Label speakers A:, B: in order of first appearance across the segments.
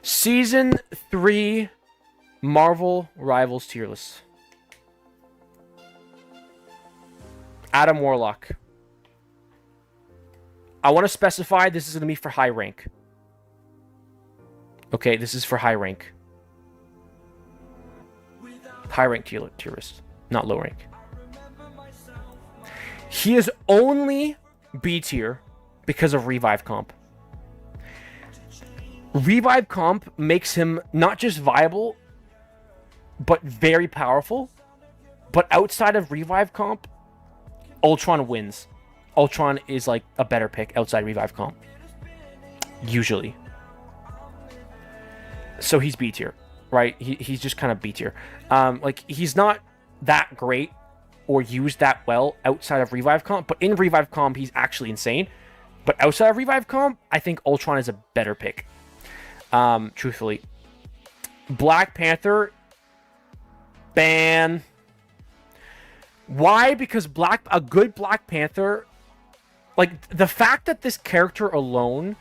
A: Season 3 Marvel Rivals tier list. Adam Warlock. I want to specify this is going to be for high rank. Okay, this is for high rank. High rank tier list, not low rank. He is only B tier because of revive comp. Revive comp makes him not just viable, but very powerful. But outside of revive comp, Ultron wins. Ultron is like a better pick outside revive comp. Usually. So he's B tier, right? He's just kind of B tier. Like, he's not that great or used that well outside of revive comp, but in revive comp, he's actually insane. But outside of revive comp, I think Ultron is a better pick. Truthfully. Black Panther, ban. Why? Because a good Black Panther, like, the fact that this character alone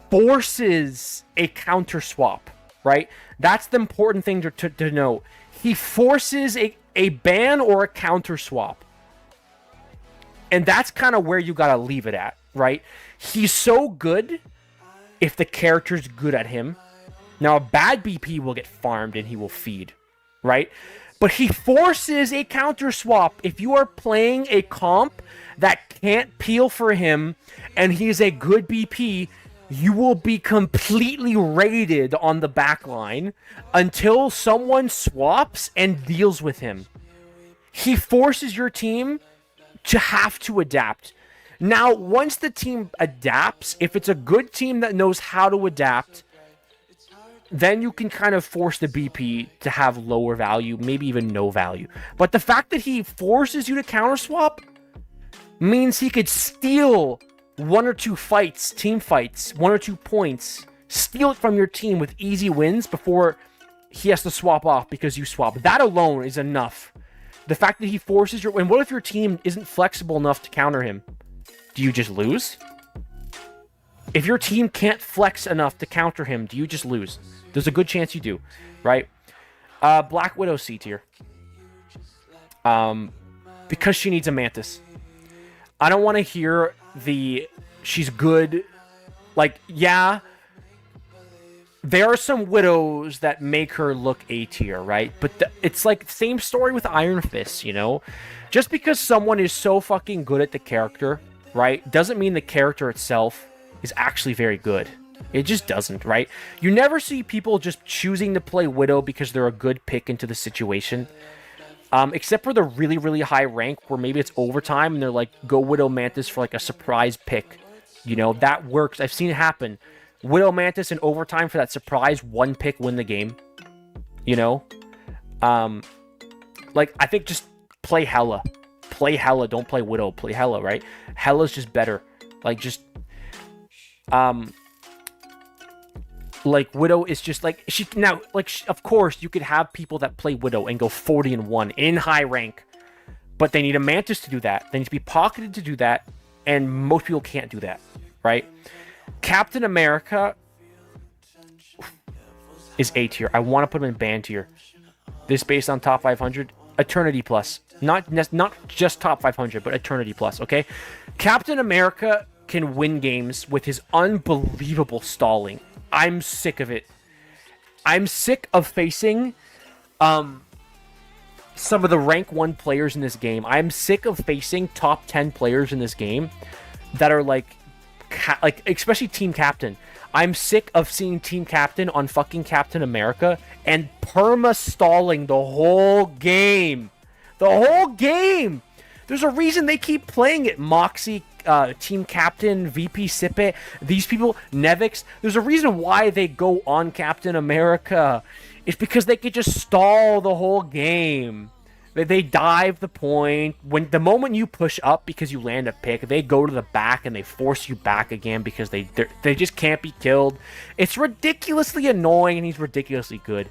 A: forces a counter swap, right? That's the important thing to know. He forces a ban or a counter swap. And that's kind of where you gotta leave it at, right? He's so good if the character's good at him. Now, a bad BP will get farmed and he will feed, right? But he forces a counter swap. If you are playing a comp that can't peel for him and he's a good BP, you will be completely raided on the back line until someone swaps and deals with him. He forces your team to have to adapt. Now, once the team adapts, if it's a good team that knows how to adapt, then you can kind of force the BP to have lower value, maybe even no value. But the fact that he forces you to counter swap means he could steal one or two fights, team fights, 1 or 2 points, steal it from your team with easy wins before he has to swap off because you swap. That alone is enough. The fact that he forces your... And what if your team isn't flexible enough to counter him? Do you just lose? If your team can't flex enough to counter him, do you just lose? There's a good chance you do, right? Black Widow C tier. Because she needs a Mantis. I don't want to hear she's good. Like, yeah, there are some Widows that make her look A tier, right? But it's like the same story with Iron Fist, you know? Just because someone is so fucking good at the character, right, doesn't mean the character itself is actually very good. It just doesn't, right? You never see people just choosing to play Widow because they're a good pick into the situation. Except for the really, really high rank where maybe it's overtime and they're like, go Widow Mantis for like a surprise pick. You know, that works. I've seen it happen. Widow Mantis in overtime for that surprise 1 pick win the game. You know? Like, I think just play Hela. Play Hela, don't play Widow. Play Hela, right? Hela's just better. Like, just... like, Widow is just like... of course, you could have people that play Widow and go 40-1 in high rank. But they need a Mantis to do that. They need to be pocketed to do that. And most people can't do that, right? Captain America is A tier. I want to put him in ban tier. This based on top 500. Eternity plus. Not just top 500, but Eternity plus, okay? Captain America can win games with his unbelievable stalling. I'm sick of it. I'm sick of facing some of the rank 1 players in this game. I'm sick of facing top 10 players in this game that are like especially Team Captain. I'm sick of seeing Team Captain on fucking Captain America and perma-stalling the whole game. The whole game! There's a reason they keep playing it. Moxie, Team Captain, VP Sippe, these people, Nevix. There's a reason why they go on Captain America. It's because they could just stall the whole game. They dive the point. The moment you push up because you land a pick, they go to the back and they force you back again because they just can't be killed. It's ridiculously annoying and he's ridiculously good.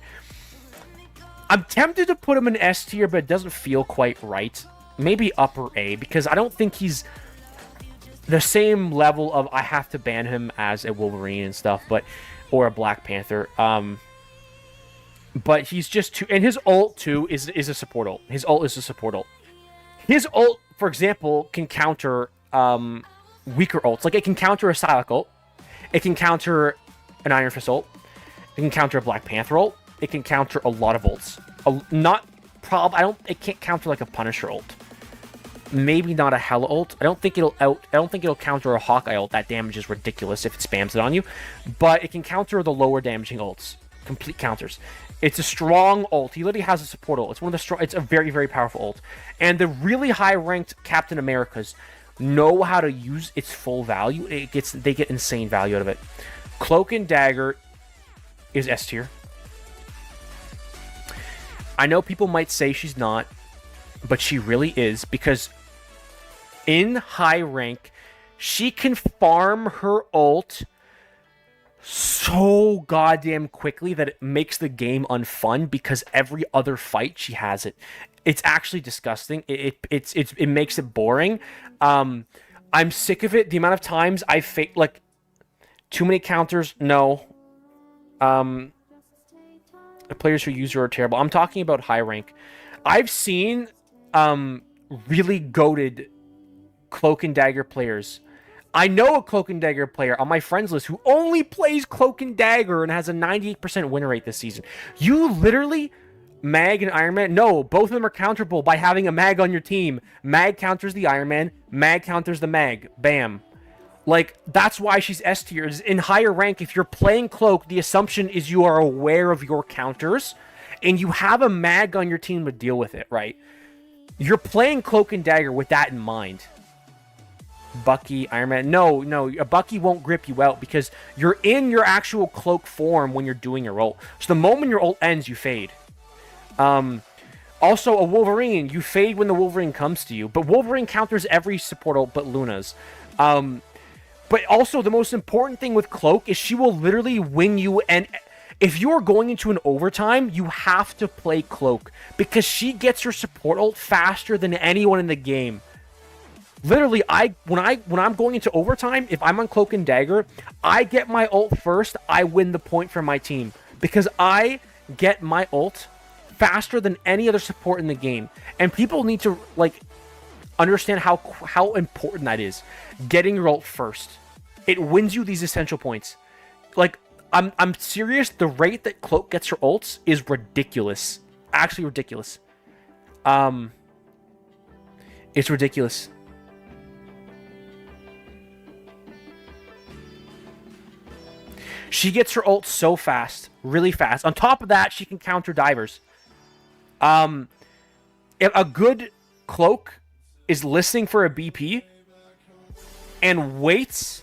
A: I'm tempted to put him in S tier, but it doesn't feel quite right. Maybe upper A, because I don't think he's the same level of I have to ban him as a Wolverine and stuff, but or a Black Panther. But he's just too, and his ult too is a support ult. His ult is a support ult. His ult, for example, can counter weaker ults. Like, it can counter a Psylocke ult. It can counter an Iron Fist ult. It can counter a Black Panther ult. It can counter a lot of ults. It can't counter like a Punisher ult. Maybe not a Hela ult. I don't think it'll counter a Hawkeye ult. That damage is ridiculous if it spams it on you. But it can counter the lower damaging ults. Complete counters. It's a strong ult. He literally has a support ult. It's one of the strong. It's a very, very powerful ult. And the really high ranked Captain Americas know how to use its full value. They get insane value out of it. Cloak and Dagger is S tier. I know people might say she's not, but she really is, because in high rank, she can farm her ult so goddamn quickly that it makes the game unfun, because every other fight she has it. It's actually disgusting. It makes it boring. I'm sick of it. The amount of times I like too many counters. No. The players who use her are terrible. I'm talking about high rank. I've seen really goated Cloak and Dagger players. I know a Cloak and Dagger player on my friends list who only plays Cloak and Dagger and has a 98% win rate this season. You literally, Mag and Iron Man, no, both of them are counterable by having a Mag on your team. Mag counters the Iron Man, Mag counters the Mag. Bam. Like, that's why she's S tier. In higher rank, if you're playing Cloak, the assumption is you are aware of your counters, and you have a Mag on your team to deal with it, right? You're playing Cloak and Dagger with that in mind. Bucky, Iron Man. No, a Bucky won't grip you out because you're in your actual Cloak form when you're doing your ult. So the moment your ult ends, you fade. Also, a Wolverine, you fade when the Wolverine comes to you. But Wolverine counters every support ult but Luna's. But also, the most important thing with Cloak is she will literally win you. And if you're going into an overtime, you have to play Cloak, because she gets her support ult faster than anyone in the game. Literally, when I'm going into overtime, if I'm on Cloak and Dagger, I get my ult first. I win the point for my team, because I get my ult faster than any other support in the game. And people need to understand how important that is. Getting your ult first, it wins you these essential points. I'm serious. The rate that Cloak gets her ults is ridiculous. Actually ridiculous. It's ridiculous. She gets her ult so fast, really fast. On top of that, she can counter divers. If a good Cloak is listening for a BP and waits,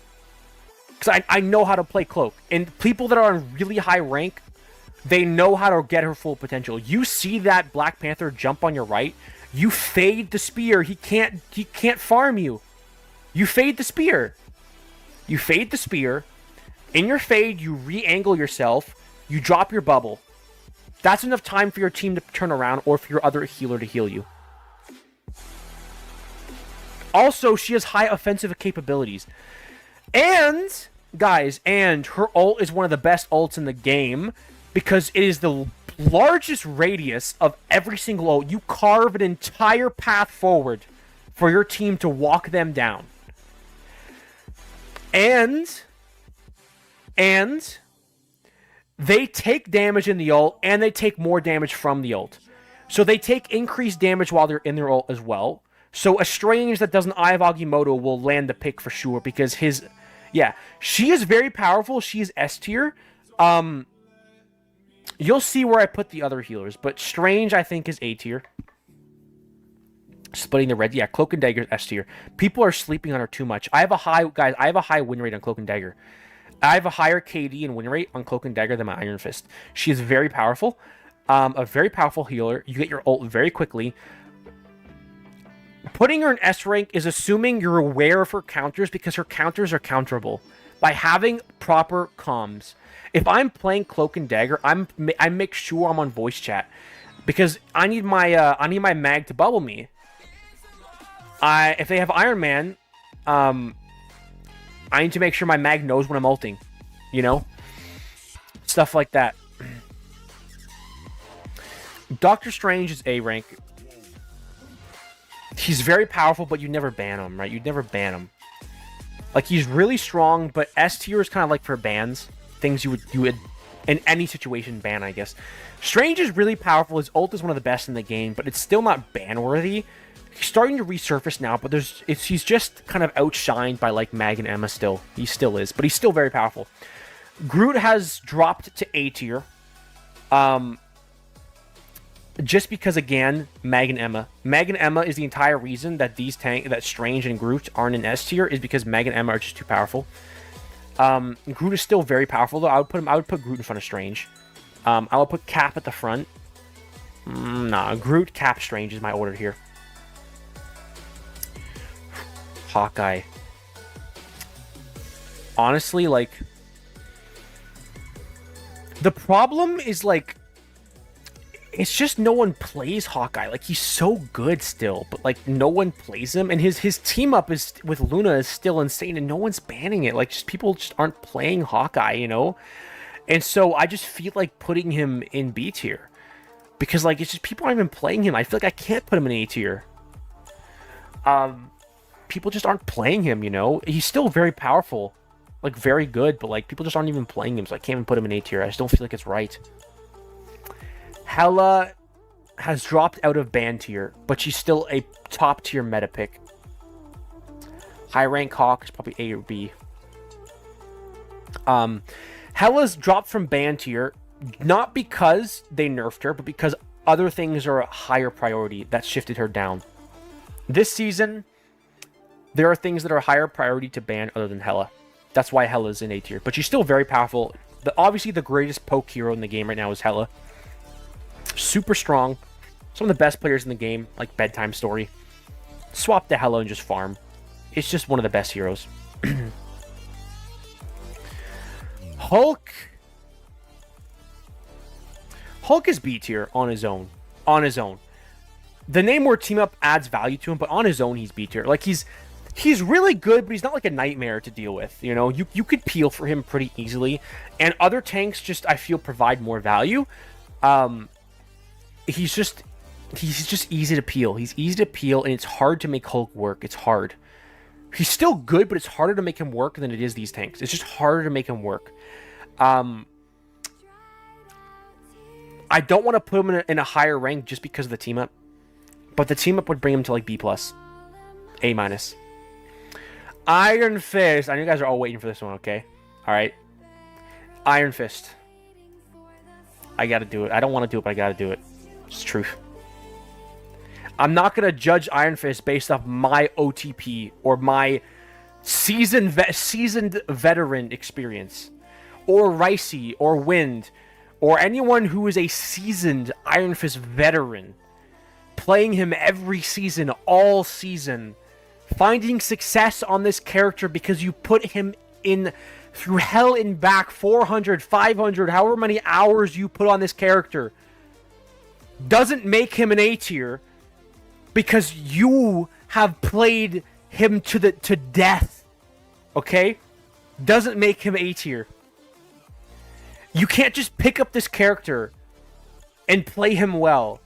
A: because I know how to play Cloak, and people that are on really high rank, they know how to get her full potential. You see that Black Panther jump on your right, you fade the spear. He can't farm you. You fade the spear. You fade the spear. In your fade, you re-angle yourself, you drop your bubble. That's enough time for your team to turn around, or for your other healer to heal you. Also, she has high offensive capabilities. And, guys, her ult is one of the best ults in the game, because it is the largest radius of every single ult. You carve an entire path forward for your team to walk them down. And they take damage in the ult, and they take more damage from the ult. So they take increased damage while they're in their ult as well. So a Strange that does an Eye of Agamotto will land the pick for sure, because she is very powerful. She is S tier. You'll see where I put the other healers, but Strange, I think, is A tier. Splitting the red. Yeah, Cloak and Dagger is S tier. People are sleeping on her too much. I have a high win rate on Cloak and Dagger. I have a higher KD and win rate on Cloak and Dagger than my Iron Fist. She is very powerful. A very powerful healer. You get your ult very quickly. Putting her in S rank is assuming you're aware of her counters, because her counters are counterable by having proper comms. If I'm playing Cloak and Dagger, I make sure I'm on voice chat, because I need my Mag to bubble me. If they have Iron Man, I need to make sure my Mag knows when I'm ulting, you know? stuff like that. Doctor Strange is A rank. He's very powerful, but you never ban him, right? You'd never ban him. Like, he's really strong, but S tier is kind of like for bans. Things you would in any situation ban, I guess. Strange is really powerful. His ult is one of the best in the game, but it's still not ban-worthy. He's starting to resurface now, but he's just kind of outshined by, like, Mag and Emma still. He still is, but he's still very powerful. Groot has dropped to A tier. Just because, again, Mag and Emma. Mag and Emma is the entire reason that that Strange and Groot aren't in S tier, is because Mag and Emma are just too powerful. Groot is still very powerful, though. I would put Groot in front of Strange. I would put Cap at the front. Nah, Groot, Cap, Strange is my order here. Hawkeye. Honestly, like, the problem is, like, it's just no one plays Hawkeye. Like, he's so good still, but, like, no one plays him. And his team up is with Luna is still insane, and no one's banning it. Like, just people just aren't playing Hawkeye, you know? And so I just feel like putting him in B tier. Because, like, it's just people aren't even playing him. I feel like I can't put him in A tier. People just aren't playing him, you know? He's still very powerful. Like, very good, but, like, people just aren't even playing him, so I can't even put him in A tier. I just don't feel like it's right. Hela has dropped out of ban tier, but she's still a top tier meta pick. High rank Hawk is probably A or B. Hela's dropped from ban tier, not because they nerfed her, but because other things are a higher priority that shifted her down. This season, there are things that are a higher priority to ban other than Hela. That's why Hela's in A tier, but she's still very powerful. Obviously, the greatest poke hero in the game right now is Hela. Super strong. Some of the best players in the game, like Bedtime Story. Swap to Hela and just farm. It's just one of the best heroes. Hulk. Hulk is B tier on his own. On his own. The Namor team up adds value to him, but on his own he's B tier. Like, he's really good, but he's not like a nightmare to deal with. You know, you could peel for him pretty easily. And other tanks just, I feel, provide more value. He's just easy to peel. He's easy to peel, and it's hard to make Hulk work. It's hard. He's still good, but it's harder to make him work than it is these tanks. It's just harder to make him work. I don't want to put him in a higher rank just because of the team up, but the team up would bring him to like B+, A-. Iron Fist. I know you guys are all waiting for this one, okay? All right. Iron Fist. I gotta do it. I don't want to do it, but I gotta do it. It's truth. I'm not gonna judge Iron Fist based off my OTP or my seasoned veteran experience, or Ricey or Wind, or anyone who is a seasoned Iron Fist veteran, playing him every season, all season, finding success on this character because you put him in through hell and back, 400, 500, however many hours you put on this character, doesn't make him an A tier because you have played him to death. Okay? Doesn't make him A tier. You can't just pick up this character and play him well.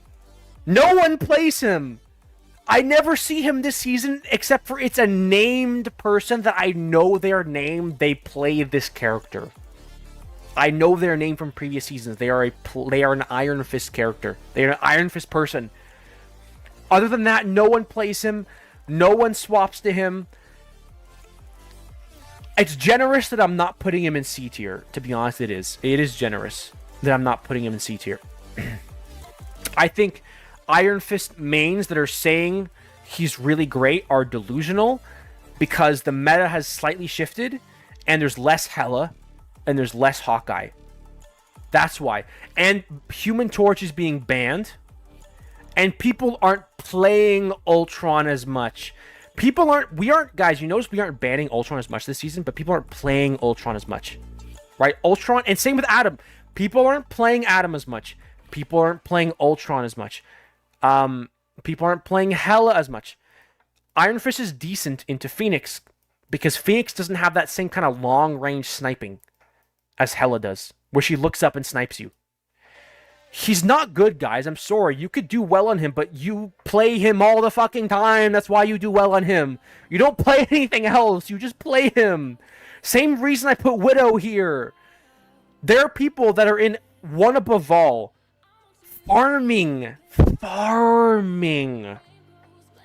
A: No one plays him. I never see him this season except for it's a named person that I know their name. They play this character. I know their name from previous seasons. They are an Iron Fist character. They are an Iron Fist person. Other than that, no one plays him. No one swaps to him. It's generous that I'm not putting him in C tier. To be honest, it is. It is generous that I'm not putting him in C tier. I think Iron Fist mains that are saying he's really great are delusional because the meta has slightly shifted and there's less Hela and there's less Hawkeye. That's why. And Human Torch is being banned and people aren't playing Ultron as much. Guys, you notice we aren't banning Ultron as much this season, but people aren't playing Ultron as much. Right? Ultron, and same with Adam. People aren't playing Adam as much. People aren't playing Ultron as much. People aren't playing Hela as much. Iron Fist is decent into Phoenix because Phoenix doesn't have that same kind of long-range sniping as Hela does. where she looks up and snipes you. He's not good, guys. I'm sorry. You could do well on him, but you play him all the fucking time. That's why you do well on him. You don't play anything else. You just play him. Same reason I put Widow here. There are people that are in one above all, farming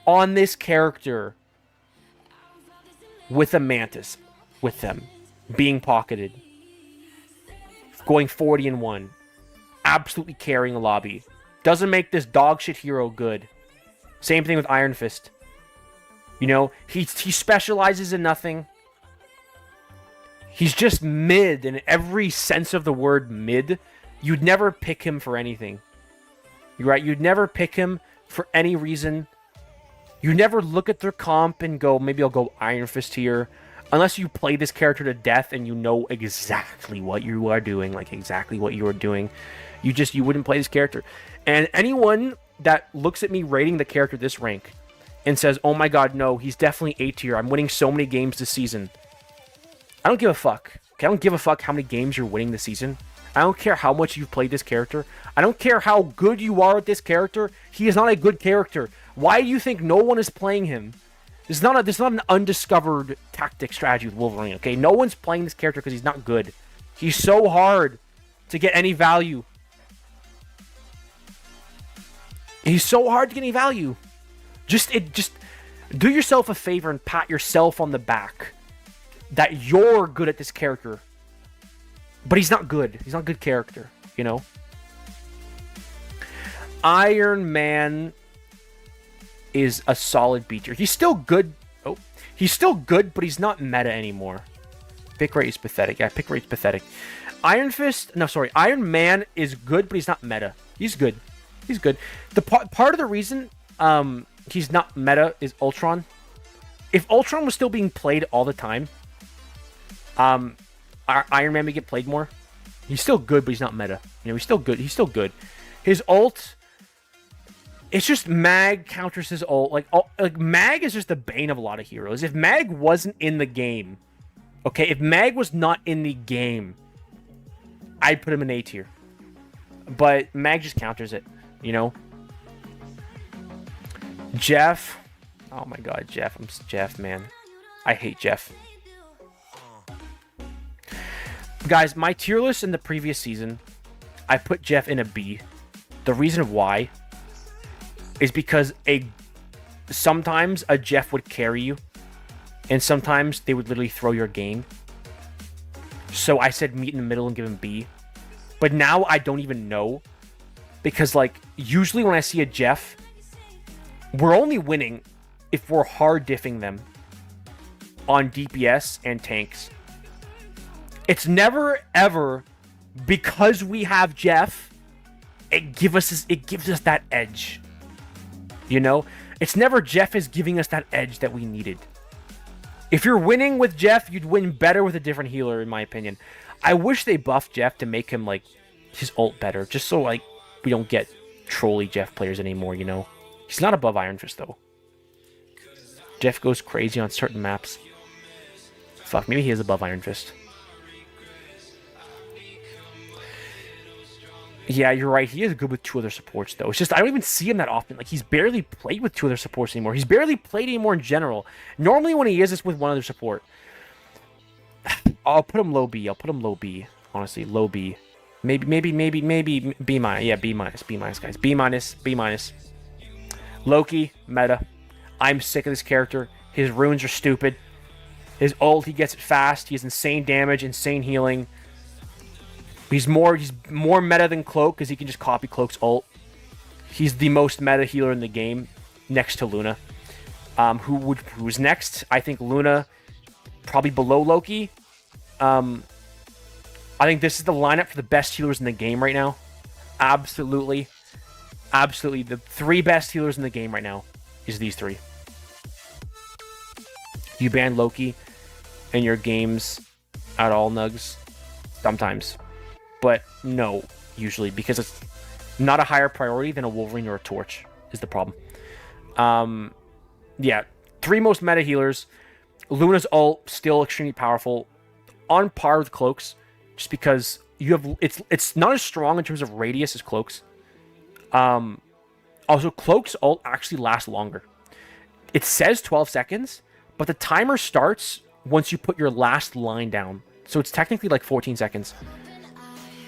A: on this character with a Mantis, with them being pocketed, going 40-1. Absolutely carrying the lobby. Doesn't make this dog shit hero good. Same thing with Iron Fist. You know, he specializes in nothing. He's just mid in every sense of the word mid. You'd never pick him for anything. You're right, you'd never pick him for any reason. You never look at their comp and go, maybe I'll go Iron Fist here. Unless you play this character to death and you know exactly what you are doing, like exactly what you are doing. You wouldn't play this character. And anyone that looks at me rating the character this rank and says, oh my god, no, he's definitely A tier. I'm winning so many games this season. I don't give a fuck. Okay, I don't give a fuck how many games you're winning this season. I don't care how much you've played this character. I don't care how good you are at this character. He is not a good character. Why do you think no one is playing him? This is not an undiscovered tactic strategy with Wolverine, okay? No one's playing this character because he's not good. He's so hard to get any value. He's so hard to get any value. Just do yourself a favor and pat yourself on the back that you're good at this character. But he's not good. He's not a good character, you know? Iron Man is a solid B tier. He's still good. Oh, he's still good, but he's not meta anymore. Pick rate is pathetic. Yeah, pick rate's pathetic. Iron Man is good, but he's not meta. He's good. He's good. The part of the reason he's not meta is Ultron. If Ultron was still being played all the time, Iron Man would get played more. He's still good, but he's not meta. You know, he's still good. He's still good. His ult, it's just Mag counters his ult. Like Mag is just the bane of a lot of heroes. If Mag wasn't in the game, okay, if Mag was not in the game, I'd put him in A tier. But Mag just counters it, you know? Jeff. Oh my god, Jeff. I'm Jeff, man. I hate Jeff. Guys, my tier list in the previous season, I put Jeff in a B. The reason why is because sometimes a Jeff would carry you, and sometimes they would literally throw your game. So I said meet in the middle and give him B. But now I don't even know, because like usually when I see a Jeff, we're only winning if we're hard diffing them on DPS and tanks. It's never ever because we have Jeff, it gives us that edge. You know? It's never Jeff is giving us that edge that we needed. If you're winning with Jeff, you'd win better with a different healer, in my opinion. I wish they buffed Jeff to make him like his ult better, just so like we don't get trolly Jeff players anymore, you know? He's not above Iron Fist though. Jeff goes crazy on certain maps. Fuck, maybe he is above Iron Fist. Yeah, you're right. He is good with two other supports, though. It's just, I don't even see him that often. Like, he's barely played with two other supports anymore. He's barely played anymore in general. Normally, when he is, it's with one other support. I'll put him low B. I'll put him low B. Honestly, low B. Maybe B minus. Yeah, B minus, guys. B minus. Loki, meta. I'm sick of this character. His runes are stupid. His ult, he gets it fast. He has insane damage, insane healing. He's more meta than Cloak because he can just copy Cloak's ult. He's the most meta healer in the game, next to Luna. Who's next? I think Luna, probably below Loki. I think this is the lineup for the best healers in the game right now. Absolutely. The three best healers in the game right now is these three. You ban Loki in your games at all, Nugs? Sometimes. But no, usually, because it's not a higher priority than a Wolverine or a Torch is the problem. Yeah, three most meta healers. Luna's ult, still extremely powerful. On par with Cloak's, just because it's not as strong in terms of radius as Cloak's. Also, Cloak's ult actually lasts longer. It says 12 seconds, but the timer starts once you put your last line down. So it's technically like 14 seconds.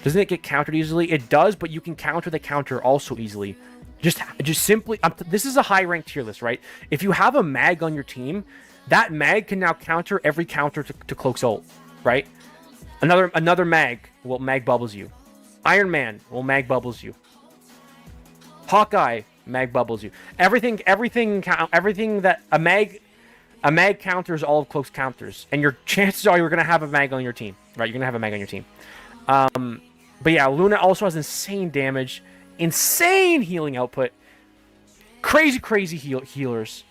A: Doesn't it get countered easily? It does, but you can counter the counter also easily. Just simply... this is a high-ranked tier list, right? If you have a mag on your team, that mag can now counter every counter to Cloak's ult, right? Another mag will mag bubbles you. Iron Man will mag bubbles you. Hawkeye mag bubbles you. Everything that a mag counters all of Cloak's counters, and your chances are you're gonna have a mag on your team, right? You're gonna have a mag on your team. But yeah, Luna also has insane damage, insane healing output, crazy healers,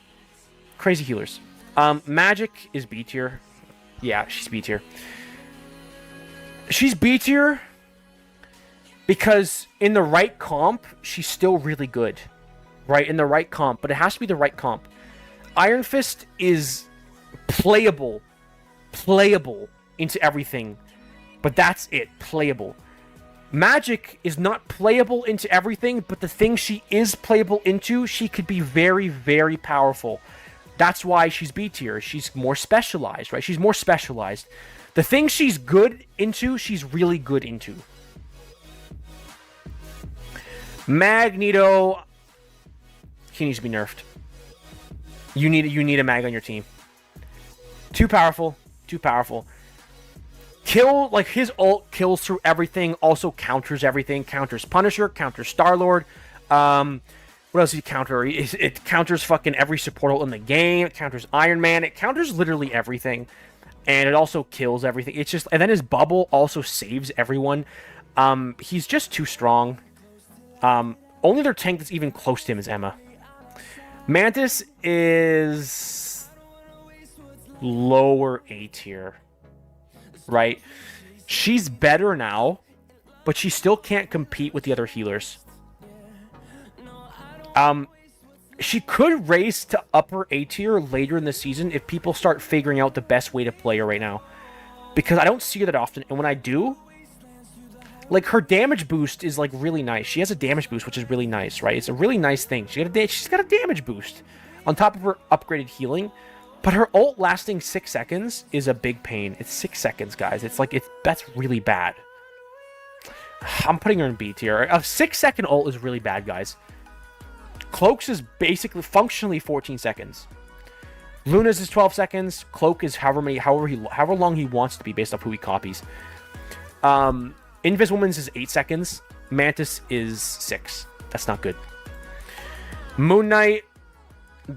A: crazy healers. Magik is B tier. Yeah, she's B tier. She's B tier because in the right comp, she's still really good, right? In the right comp, but it has to be the right comp. Iron Fist is playable into everything, but that's it, playable. Magik is not playable into everything, but the thing she is playable into, she could be very powerful. That's why she's B tier. She's more specialized, right? She's more specialized. The thing she's good into, she's really good into. Magneto, he needs to be nerfed. You need a mag on your team. Too powerful. Like his ult kills through everything, also counters everything. Counters Punisher, counters Star-Lord. What else does he counter? It counters fucking every support ult in the game. It counters Iron Man. It counters literally everything. And it also kills everything. It's just... And then his bubble also saves everyone. He's just too strong. Only their tank that's even close to him is Emma. Mantis is... lower A tier. Right? She's better now, but she still can't compete with the other healers. She could raise to upper A tier later in the season if people start figuring out the best way to play her right now. Because I don't see her that often, and when I do, like, her damage boost is, like, really nice. She has a damage boost, which is really nice, right? It's a really nice thing. She's got a damage boost on top of her upgraded healing. But her ult lasting 6 seconds is a big pain. It's 6 seconds, guys. That's really bad. I'm putting her in B tier. A 6-second ult is really bad, guys. Cloak's is basically functionally 14 seconds. Luna's is 12 seconds. Cloak is however long he wants to be based off who he copies. Inviswoman's is 8 seconds. Mantis is 6. That's not good. Moon Knight,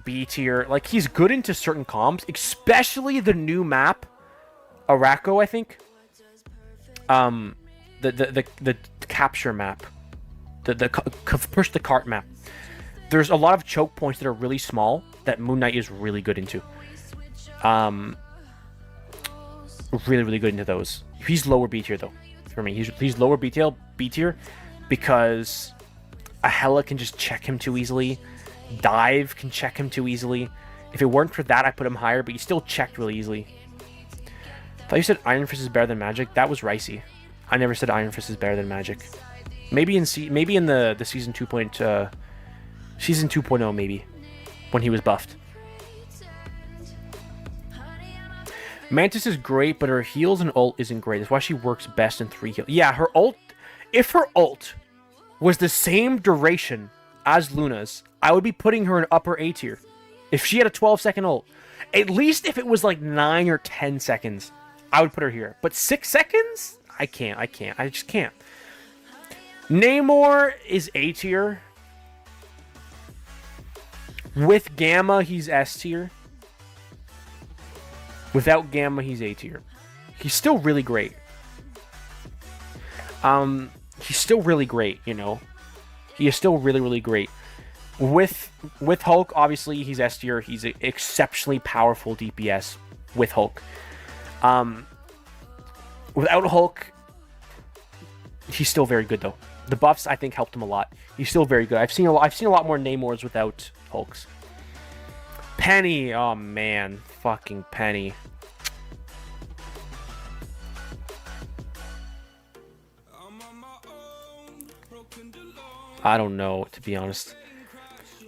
A: B tier. Like, he's good into certain comps, especially the new map, Araco, I think. The capture map, the push the cart map. There's a lot of choke points that are really small that Moon Knight is really good into. Really good into those. He's lower B tier though. For me, he's lower B tier because a Hela can just check him too easily. Dive can check him too easily. If it weren't for that, I put him higher, but he still checked really easily. I thought you said Iron Fist is better than Magik. That was ricey. I never said Iron Fist is better than Magik. Maybe in the season 2.0, maybe when he was buffed. Mantis is great, but her heals and ult isn't great. That's why she works best in 3 heals. Yeah, her ult. If her ult was the same duration as Luna's, I would be putting her in upper A tier. If she had a 12-second ult, at least if it was like 9 or 10 seconds, I would put her here. But 6 seconds? I can't. I just can't. Namor is A tier. With Gamma, he's S tier. Without Gamma, he's A tier. He's still really great. He's still really great, you know. He is still really great. With Hulk, obviously, he's S tier. He's an exceptionally powerful DPS with Hulk. Without Hulk, he's still very good, though. The buffs, I think, helped him a lot. He's still very good. I've seen a lot more Namors without Hulks. Penny, oh man, fucking Penny. I don't know, to be honest.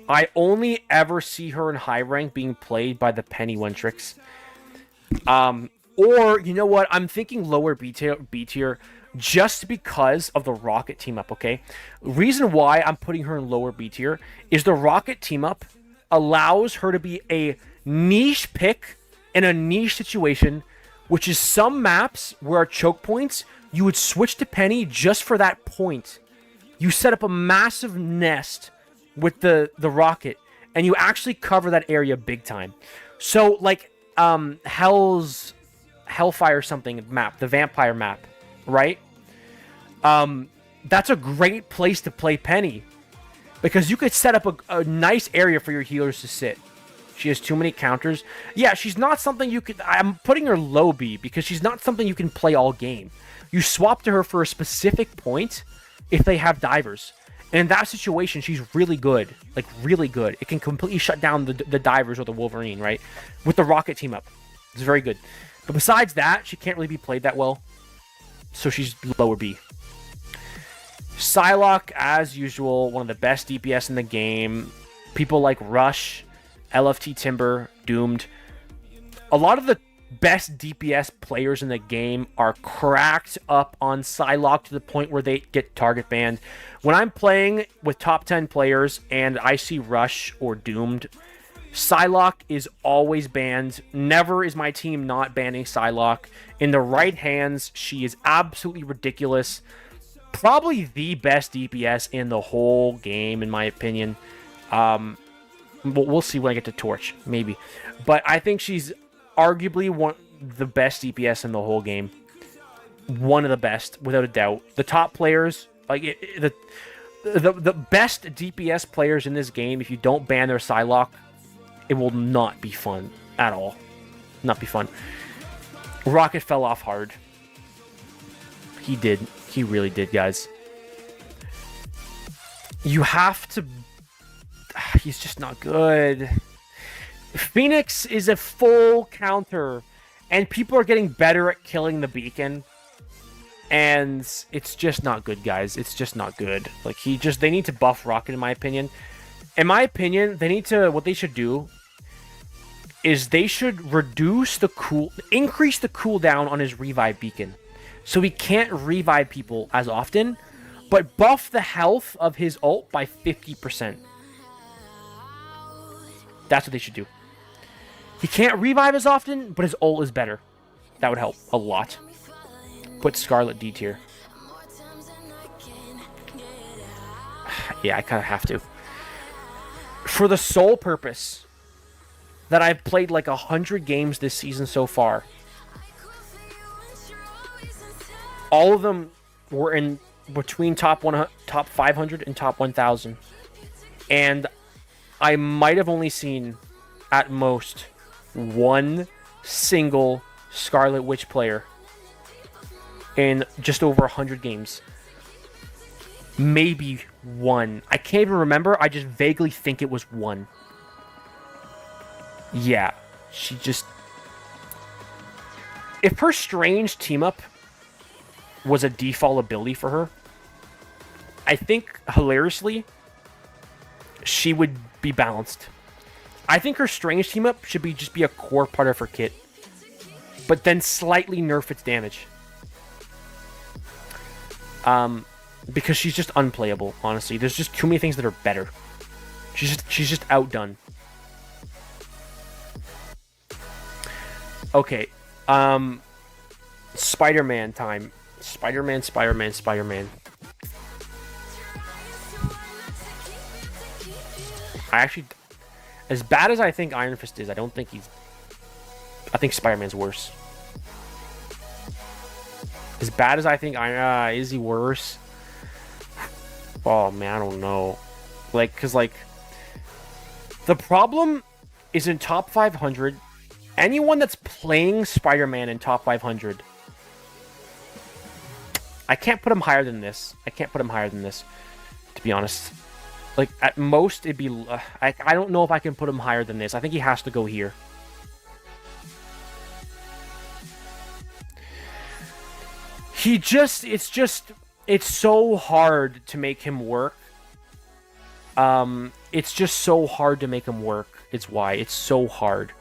A: I only ever see her in high rank being played by the Penny Wentrix. Or, you know what? I'm thinking lower B tier just because of the Rocket team-up, okay? Reason why I'm putting her in lower B tier is the Rocket team-up allows her to be a niche pick in a niche situation, which is some maps where at choke points, you would switch to Penny just for that point. You set up a massive nest with the Rocket, and you actually cover that area big time. So, like, Hellfire something map, the vampire map, right? That's a great place to play Penny, because you could set up a nice area for your healers to sit. She has too many counters. Yeah, she's not something you could... I'm putting her low B because she's not something you can play all game. You swap to her for a specific point if they have divers. And in that situation, she's really good. Like, really good. It can completely shut down the divers or the Wolverine, right? With the Rocket team up. It's very good. But besides that, she can't really be played that well. So she's lower B. Psylocke, as usual, one of the best DPS in the game. People like Rush, LFT Timber, Doomed. A lot of the best DPS players in the game are cracked up on Psylocke to the point where they get target banned. When I'm playing with top 10 players and I see Rush or Doomed, Psylocke is always banned. Never is my team not banning Psylocke. In the right hands, she is absolutely ridiculous. Probably the best DPS in the whole game, in my opinion. We'll see when I get to Torch, maybe. But I think she's arguably the best DPS in the whole game. One of the best, without a doubt. The top players, like the best DPS players in this game, if you don't ban their Psylocke, it will not be fun at all. Not be fun. Rocket fell off hard. He did. He really did, guys. You have to... He's just not good. Phoenix is a full counter, and people are getting better at killing the beacon. And it's just not good, guys. It's just not good. Like, they need to buff Rocket, in my opinion. In my opinion, what they should do is they should increase the cooldown on his revive beacon. So he can't revive people as often, but buff the health of his ult by 50%. That's what they should do. He can't revive as often, but his ult is better. That would help a lot. Put Scarlet D tier. Yeah, I kind of have to. For the sole purpose that I've played like 100 games this season so far, all of them were in between top 500 and top 1,000. And I might have only seen, at most, one single Scarlet Witch player in just over 100 games. Maybe one. I can't even remember. I just vaguely think it was one. Yeah. She just... If her strange team-up was a default ability for her, I think, hilariously, she would be balanced. I think her strange team-up should just be a core part of her kit, but then slightly nerf its damage. Because she's just unplayable, honestly. There's just too many things that are better. She's just outdone. Okay. Spider-Man time. Spider-Man. I actually... As bad as I think Iron Fist is, I don't think he's... I think Spider-Man's worse. As bad as I think is he worse? Oh, man, I don't know. Like, because, like... The problem is in top 500, anyone that's playing Spider-Man in top 500... I can't put him higher than this. To be honest. Like, at most, it'd be... I don't know if I can put him higher than this. I think he has to go here. It's just... it's so hard to make him work. It's just so hard to make him work. It's why it's so hard.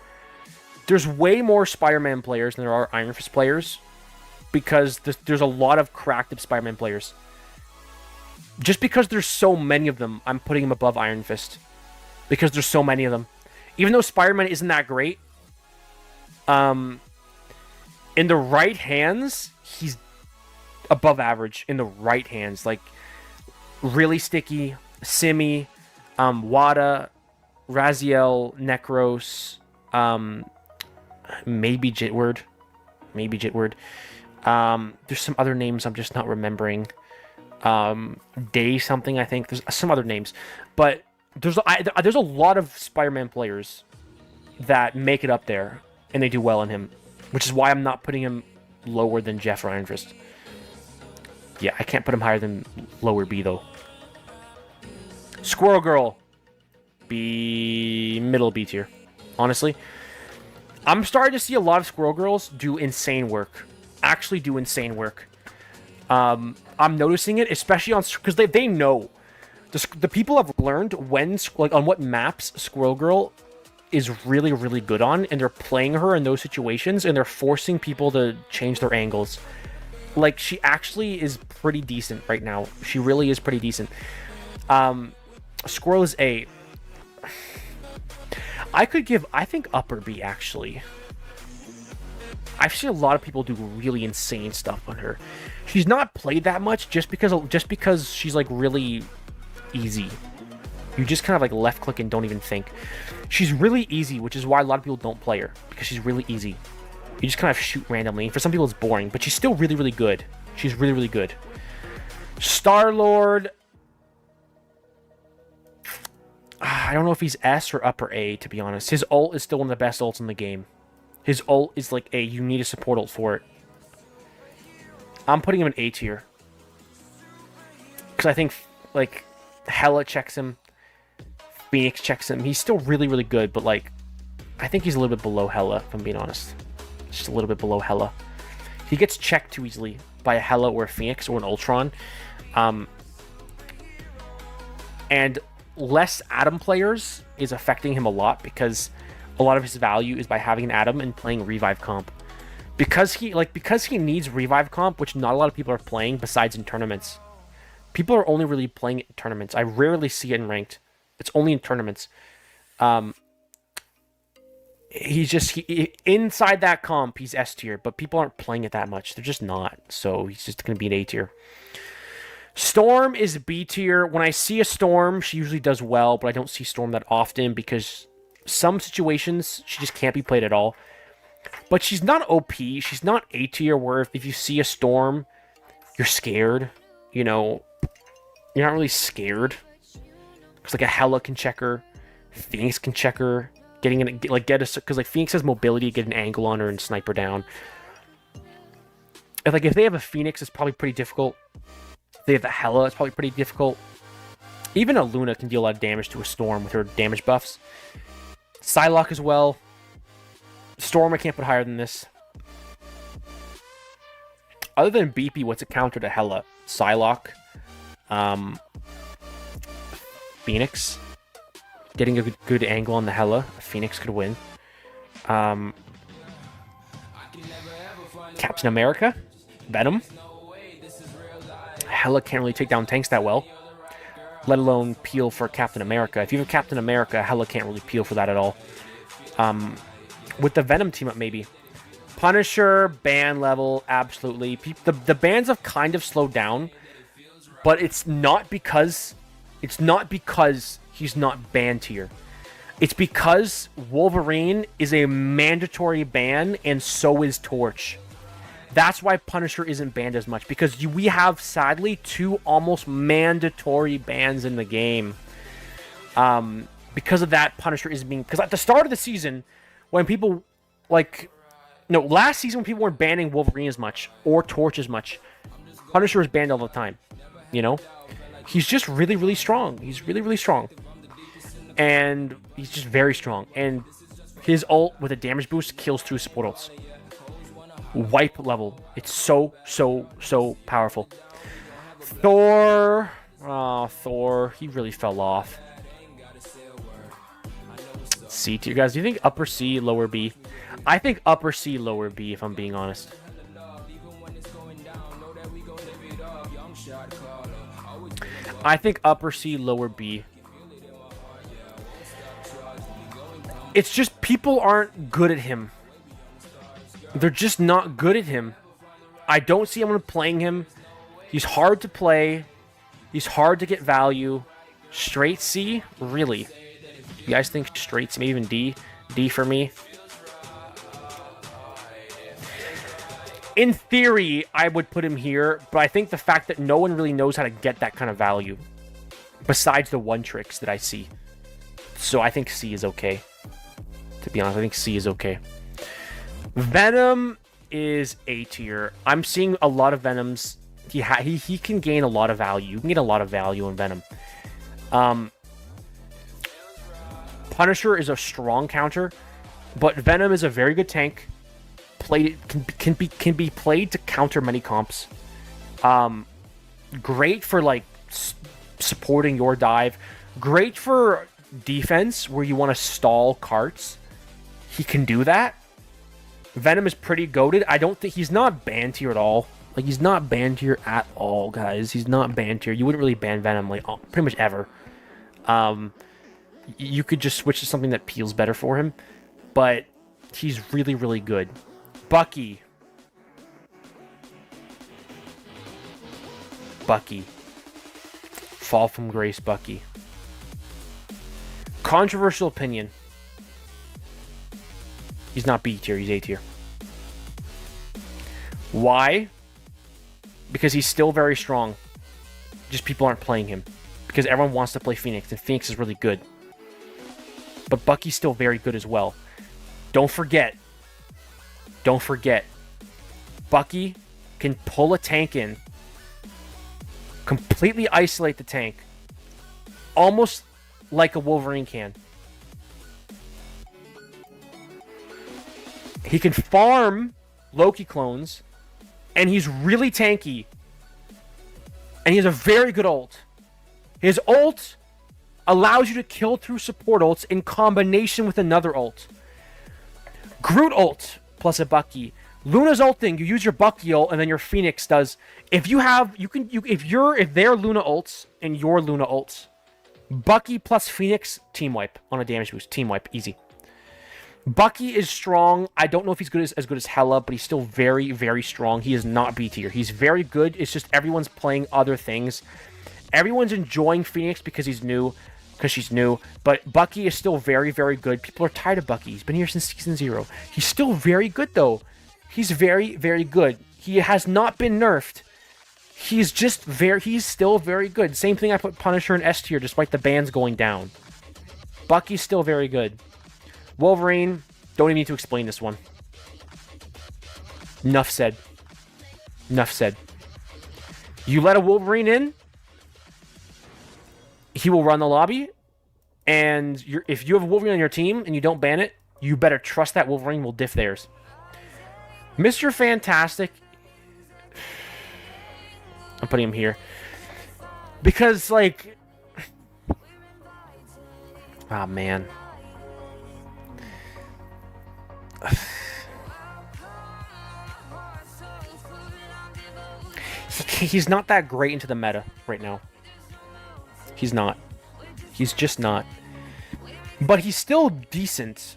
A: There's way more Spider-Man players than there are Iron Fist players, because there's a lot of cracked Spider-Man players. Just because there's so many of them, I'm putting him above Iron Fist. Because there's so many of them. Even though Spider-Man isn't that great, in the right hands, he's above average in the right hands. Like, really sticky, Simi, Wada, Raziel, Necros, maybe Jitward. There's some other names I'm just not remembering. Day something, I think. There's some other names. But there's a lot of Spider-Man players that make it up there, and they do well in him. Which is why I'm not putting him lower than Jeff or Iron Fist. Yeah, I can't put him higher than lower B, though. Squirrel Girl. B, middle B tier. Honestly. I'm starting to see a lot of Squirrel Girls do insane work. Actually do insane work. I'm noticing it, especially on... Because they know. The people have learned when... Like, on what maps Squirrel Girl is really, really good on. And they're playing her in those situations. And they're forcing people to change their angles. Like, she actually is pretty decent right now. She really is pretty decent. Squirrel is A. I think upper B, actually. I've seen a lot of people do really insane stuff on her. She's not played that much just because she's, like, really easy. You just kind of, like, left-click and don't even think. She's really easy, which is why a lot of people don't play her. Because she's really easy. You just kind of shoot randomly. And for some people, it's boring. But she's still really, really good. She's really, really good. Star-Lord... I don't know if he's S or upper A, to be honest. His ult is still one of the best ults in the game. His ult is like A. You need a support ult for it. I'm putting him in A tier. Because I think, like, Hela checks him. Phoenix checks him. He's still really, really good, but, like, I think he's a little bit below Hela, if I'm being honest. Just a little bit below Hela. He gets checked too easily by a Hela or a Phoenix or an Ultron. And less Atom players is affecting him a lot because a lot of his value is by having an Atom and playing Revive comp. Because he needs Revive comp, which not a lot of people are playing besides in tournaments. People are only really playing it in tournaments. I rarely see it in ranked. It's only in tournaments. Inside that comp, he's S tier, but people aren't playing it that much. They're just not. So he's just going to be an A tier. Storm is B tier. When I see a Storm, she usually does well, but I don't see Storm that often because some situations she just can't be played at all. But she's not OP. She's not A tier where if you see a Storm, you're scared. You know, you're not really scared. Because like a Hela can check her, Phoenix can check her, because like Phoenix has mobility, get an angle on her and snipe her down. If they have a Phoenix, it's probably pretty difficult. If they have a Hela, it's probably pretty difficult. Even a Luna can deal a lot of damage to a Storm with her damage buffs. Psylocke as well. Storm I can't put higher than this. Other than BP, what's a counter to Hela? Psylocke. Phoenix. Getting a good angle on the Hela. Phoenix could win. Captain America. Venom. Hela can't really take down tanks that well. Let alone peel for Captain America. If you have Captain America, Hela can't really peel for that at all. With the Venom team up, maybe. Punisher, ban level, absolutely. The bans have kind of slowed down, but it's not because he's not ban tier. It's because Wolverine is a mandatory ban, and so is Torch. That's why Punisher isn't banned as much, because we have, sadly, 2 almost mandatory bans in the game. Because of that, Punisher isn't being... Because at the start of the season, when people, last season when people weren't banning Wolverine as much, or Torch as much, Punisher was banned all the time, you know? He's just really, really strong. He's really, really strong. And he's just very strong. And his ult with a damage boost kills 2 support ults. Wipe level. It's so, so, so powerful. Thor. Oh, Thor. He really fell off. C tier, guys. Do you think upper C, lower B? I think upper C, lower B, if I'm being honest. I think upper C, lower B. It's just people aren't good at him. They're just not good at him. I don't see anyone playing him. He's hard to play. He's hard to get value. Straight C? Really? You guys think straight C? Maybe even D? D for me? In theory, I would put him here, but I think the fact that no one really knows how to get that kind of value, besides the one tricks that I see. So I think C is okay. To be honest, I think C is okay. Venom is A tier. I'm seeing a lot of Venoms. He can gain a lot of value. You can get a lot of value in Venom. Punisher is a strong counter, but Venom is a very good tank. Can be played to counter many comps. Great for like supporting your dive. Great for defense where you want to stall carts. He can do that. Venom is pretty goated. I don't think he's not banned tier at all. Like, he's not banned tier at all, guys. He's not banned tier. You wouldn't really ban Venom like pretty much ever. You could just switch to something that peels better for him, but he's really, really good. Bucky. Fall from grace, Bucky. Controversial opinion. He's not B tier, he's A tier. Why? Because he's still very strong. Just people aren't playing him. Because everyone wants to play Phoenix, and Phoenix is really good. But Bucky's still very good as well. Don't forget, Bucky can pull a tank in, completely isolate the tank, almost like a Wolverine can. He can farm Loki clones, and he's really tanky. And he has a very good ult. His ult allows you to kill through support ults in combination with another ult. Groot ult plus a Bucky. Luna's ulting, you use your Bucky ult, and then your Phoenix does. If they're Luna ults and your Luna ults, Bucky plus Phoenix, team wipe on a damage boost. Team wipe, easy. Bucky is strong. I don't know if he's as good as Hela, but he's still very, very strong. He is not B tier. He's very good. It's just everyone's playing other things. Everyone's enjoying Phoenix because she's new. But Bucky is still very, very good. People are tired of Bucky. He's been here since Season 0. He's still very good, though. He's very, very good. He has not been nerfed. He's still very good. Same thing, I put Punisher in S tier despite the bans going down. Bucky's still very good. Wolverine, don't even need to explain this one. Enough said. You let a Wolverine in, he will run the lobby, and if you have a Wolverine on your team and you don't ban it, you better trust that Wolverine will diff theirs. Mr. Fantastic, I'm putting him here because, like, oh man. He's not that great into the meta right now. He's not. He's just not. But he's still decent,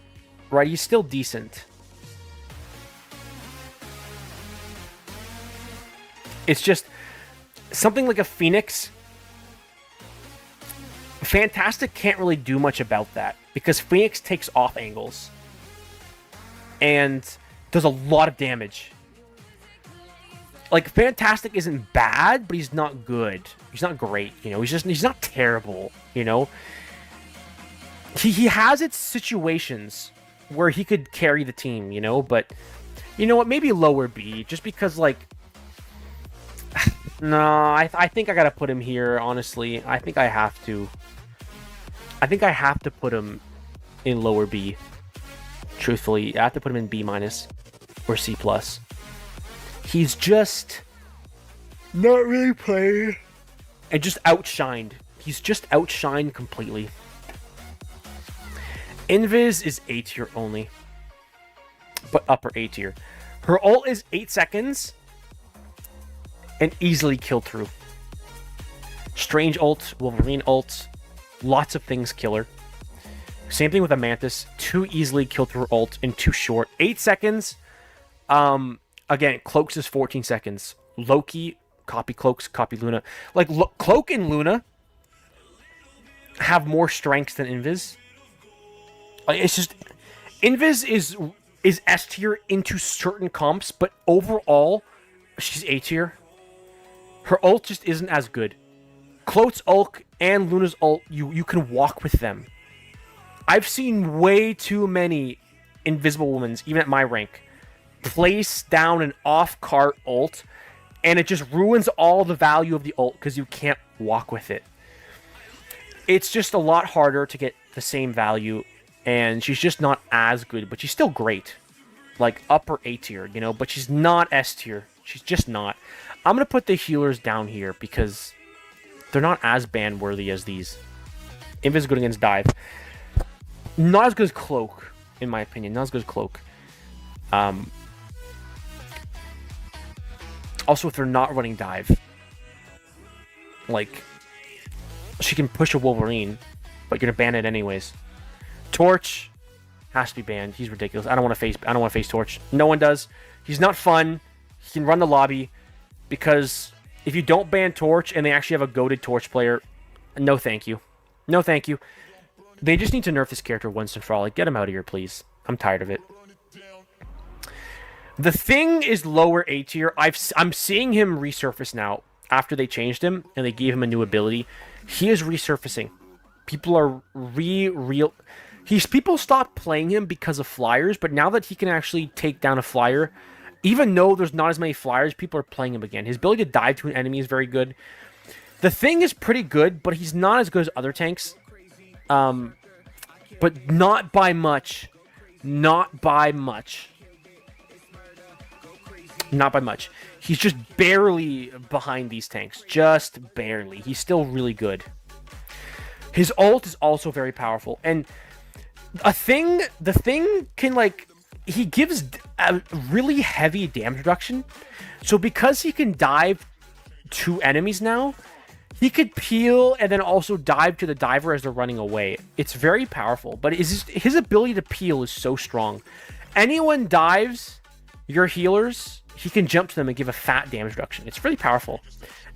A: right? He's still decent. It's just something like a Phoenix. Fantastic can't really do much about that because Phoenix takes off angles and does a lot of damage. Like, Fantastic isn't bad, but he's not good. He's not great, you know? He's not terrible, you know? He has its situations where he could carry the team, you know? But, you know what? Maybe lower B, just because, like... No, I think I gotta put him here, honestly. I think I have to. I think I have to put him in lower B. Truthfully, I have to put him in B- or C+. He's just Not really playing. And just outshined. He's just outshined completely. Invis is A tier only. But upper A tier. Her ult is 8 seconds. And easily kill through. Strange ult, Wolverine ult. Lots of things kill her. Same thing with a Mantis. Too easily kill through her ult and too short. 8 seconds. Again, Cloaks is 14 seconds. Loki, copy Cloaks, copy Luna. Like, Cloak and Luna have more strengths than Invis. Like, it's just... Invis is S tier into certain comps, but overall, she's A tier. Her ult just isn't as good. Cloak's ult and Luna's ult, you can walk with them. I've seen way too many Invisible Womans, even at my rank, place down an off-cart ult, and it just ruins all the value of the ult because you can't walk with it. It's just a lot harder to get the same value, and she's just not as good, but she's still great. Like, upper A tier, you know, but she's not S tier. She's just not. I'm going to put the healers down here because they're not as ban-worthy as these. Invis is good against dive. Not as good as Cloak, in my opinion. Not as good as Cloak. Also, if they're not running dive, like, she can push a Wolverine, but you're gonna ban it anyways. Torch has to be banned. He's ridiculous. I don't want to face Torch. No one does. He's not fun. He can run the lobby because if you don't ban Torch and they actually have a goated Torch player, no thank you. No thank you. They just need to nerf this character once and for all. Like, get him out of here, please. I'm tired of it. The Thing is lower A tier. I'm seeing him resurface now after they changed him and they gave him a new ability. He is resurfacing. People are people stopped playing him because of flyers, but now that he can actually take down a flyer, even though there's not as many flyers, people are playing him again. His ability to dive to an enemy is very good. The Thing is pretty good, but he's not as good as other tanks. But not by much. Not by much. Not by much. He's just barely behind these tanks. Just barely. He's still really good. His ult is also very powerful. And the Thing can, like... He gives a really heavy damage reduction. So because he can dive to enemies now... He could peel and then also dive to the diver as they're running away. It's very powerful, but his ability to peel is so strong. Anyone dives your healers, he can jump to them and give a fat damage reduction. It's really powerful.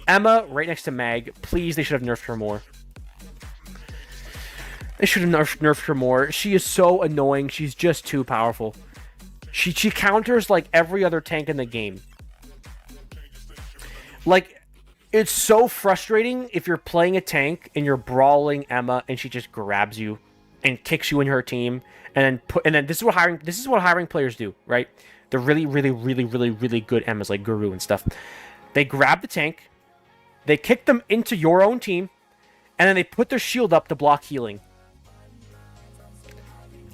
A: Emma, right next to Mag. Please, they should have nerfed her more. They should have nerfed her more. She is so annoying. She's just too powerful. She counters like every other tank in the game. Like... It's so frustrating if you're playing a tank and you're brawling Emma and she just grabs you and kicks you in her team and then this is what hiring players do, right? They're really good Emmas like Guru and stuff. They grab the tank, they kick them into your own team, and then they put their shield up to block healing.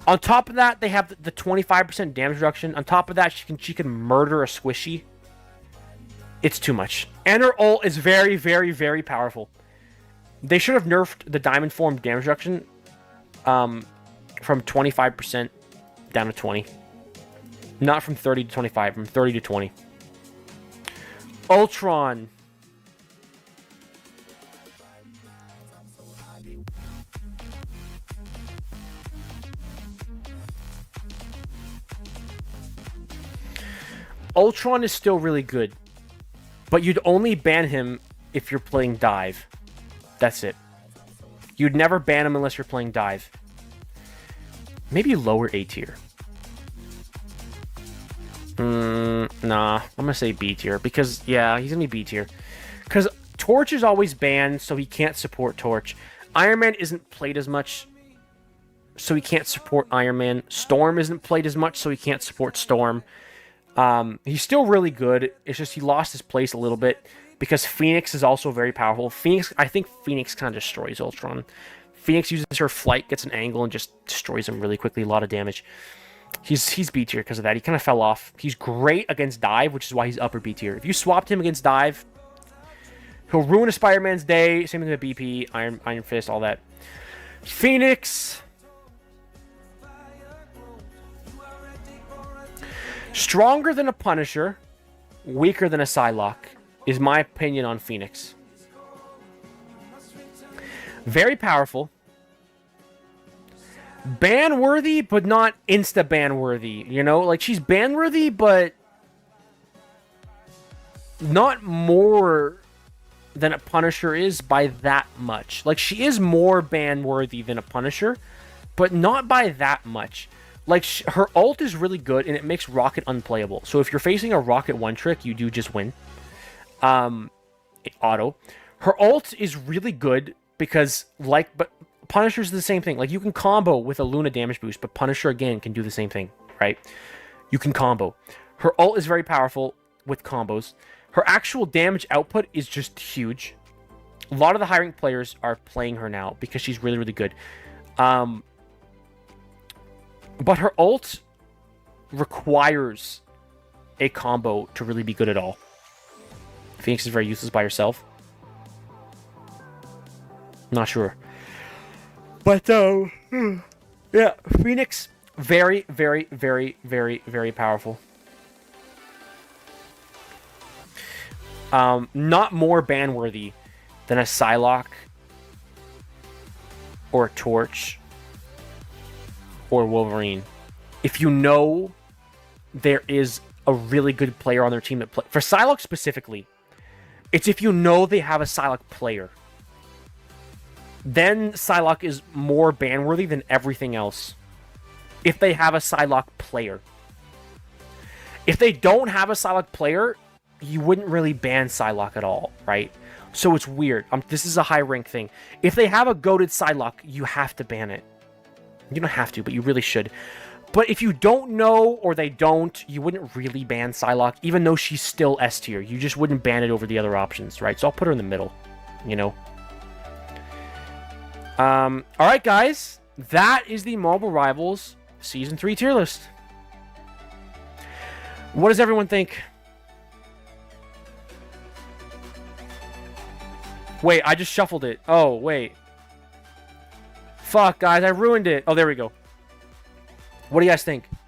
A: On top of that, they have the 25% damage reduction. On top of that, she can murder a squishy. It's too much. And her ult is very powerful. They should have nerfed the diamond form damage reduction from 25% down to 20. Not from 30 to 25, from 30 to 20. Ultron. Ultron is still really good. But you'd only ban him if you're playing dive. That's it. You'd never ban him unless you're playing dive. Maybe lower A tier. Nah, I'm going to say B tier. Because, yeah, he's going to be B tier. Because Torch is always banned, so he can't support Torch. Iron Man isn't played as much, so he can't support Iron Man. Storm isn't played as much, so he can't support Storm. He's still really good. It's just he lost his place a little bit because Phoenix is also very powerful. I think Phoenix kind of destroys Ultron. Phoenix uses her flight, gets an angle, and just destroys him really quickly. A lot of damage. He's B tier because of that. He kind of fell off. He's great against dive, which is why he's upper B tier. If you swapped him against dive, He'll ruin a Spider-Man's day. Same thing with BP, Iron Fist, all that. Phoenix. Stronger than a Punisher, weaker than a Psylocke, is my opinion on Phoenix. Very powerful. Ban-worthy, but not insta-ban-worthy. You know? Like, she's ban-worthy, but not more than a Punisher is by that much. Like, she is more ban-worthy than a Punisher, but not by that much. Like, her ult is really good, and it makes Rocket unplayable. So if you're facing a Rocket one-trick, you do just win. Auto. Her ult is really good because, but Punisher's the same thing. Like, you can combo with a Luna damage boost, but Punisher, again, can do the same thing, right? You can combo. Her ult is very powerful with combos. Her actual damage output is just huge. A lot of the high-ranked players are playing her now because she's really, really good. But her ult requires a combo to really be good at all. Phoenix is very useless by herself. Not sure. But, yeah, Phoenix, very, very, very, very, very powerful. Not more ban-worthy than a Psylocke or a Torch or Wolverine. If you know there is a really good player on their team that for Psylocke specifically, it's if you know they have a Psylocke player. Then Psylocke is more ban-worthy than everything else. If they have a Psylocke player. If they don't have a Psylocke player, you wouldn't really ban Psylocke at all, right? So it's weird. This is a high rank thing. If they have a goated Psylocke, you have to ban it. You don't have to, but you really should. But if you don't know, or they don't, you wouldn't really ban Psylocke, even though she's still S tier. You just wouldn't ban it over the other options, right? So I'll put her in the middle, you know? Alright, guys. That is the Marvel Rivals Season 3 tier list. What does everyone think? Wait, I just shuffled it. Oh, wait. Fuck, guys, I ruined it. Oh, there we go. What do you guys think?